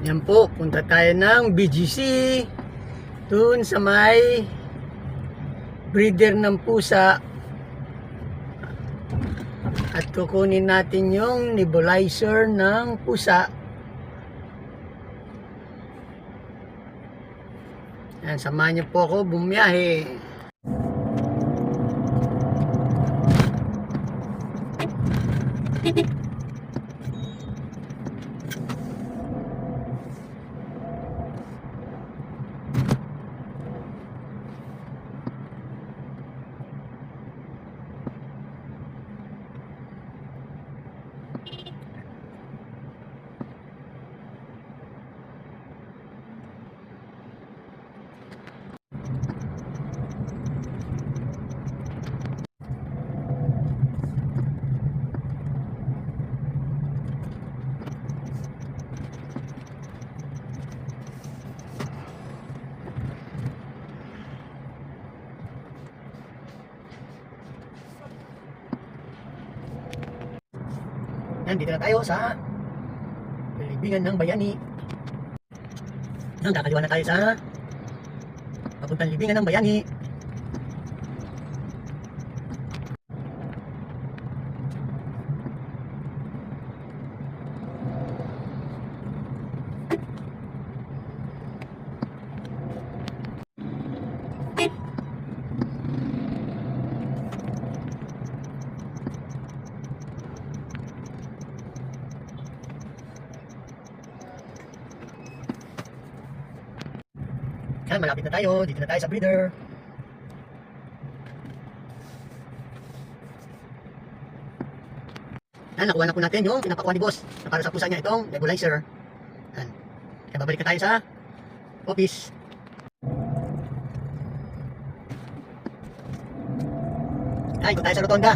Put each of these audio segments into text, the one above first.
Yan po, punta tayo ng BGC dun sa may breeder ng pusa at kukunin natin yung nebulizer ng pusa. Yan, samahan niyo po ako bumiyahe. Nandito na tayo sa libingan ng bayani. Kakaliwa na tayo sa papuntang libingan ng bayani. Yan, malapit na tayo. Dito na tayo sa breeder. Yan, nakuha na po natin yung pinapakuha ni boss na para sa pusa niya itong nebulizer. Yan. Kaya babalik na tayo sa office. Yan, ikot tayo sa rotonda.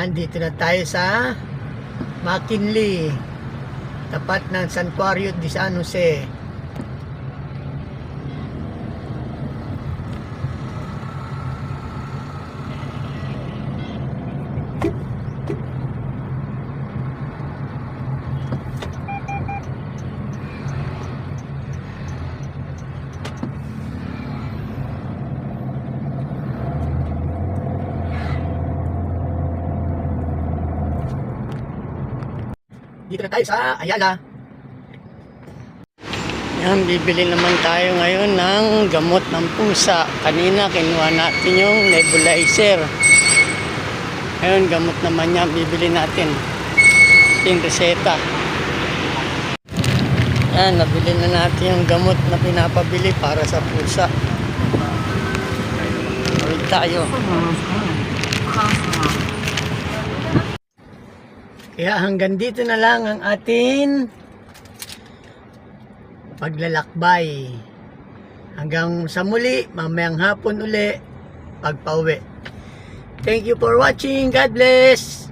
Andito na tayo sa McKinley, tapat ng Santuario de San Jose. Dito na tayo sa Ayala. Yan, bibili naman tayo ngayon ng gamot ng pusa. Kanina kinuha natin yung nebulizer. Ngayon, gamot naman yan, bibili natin. Yung reseta. Yan, nabili na natin yung gamot na pinapabili para sa pusa. Ulit tayo. Kaya hanggang dito na lang ang ating paglalakbay. Hanggang sa muli, mamayang hapon uli, pagpauwi. Thank you for watching. God bless!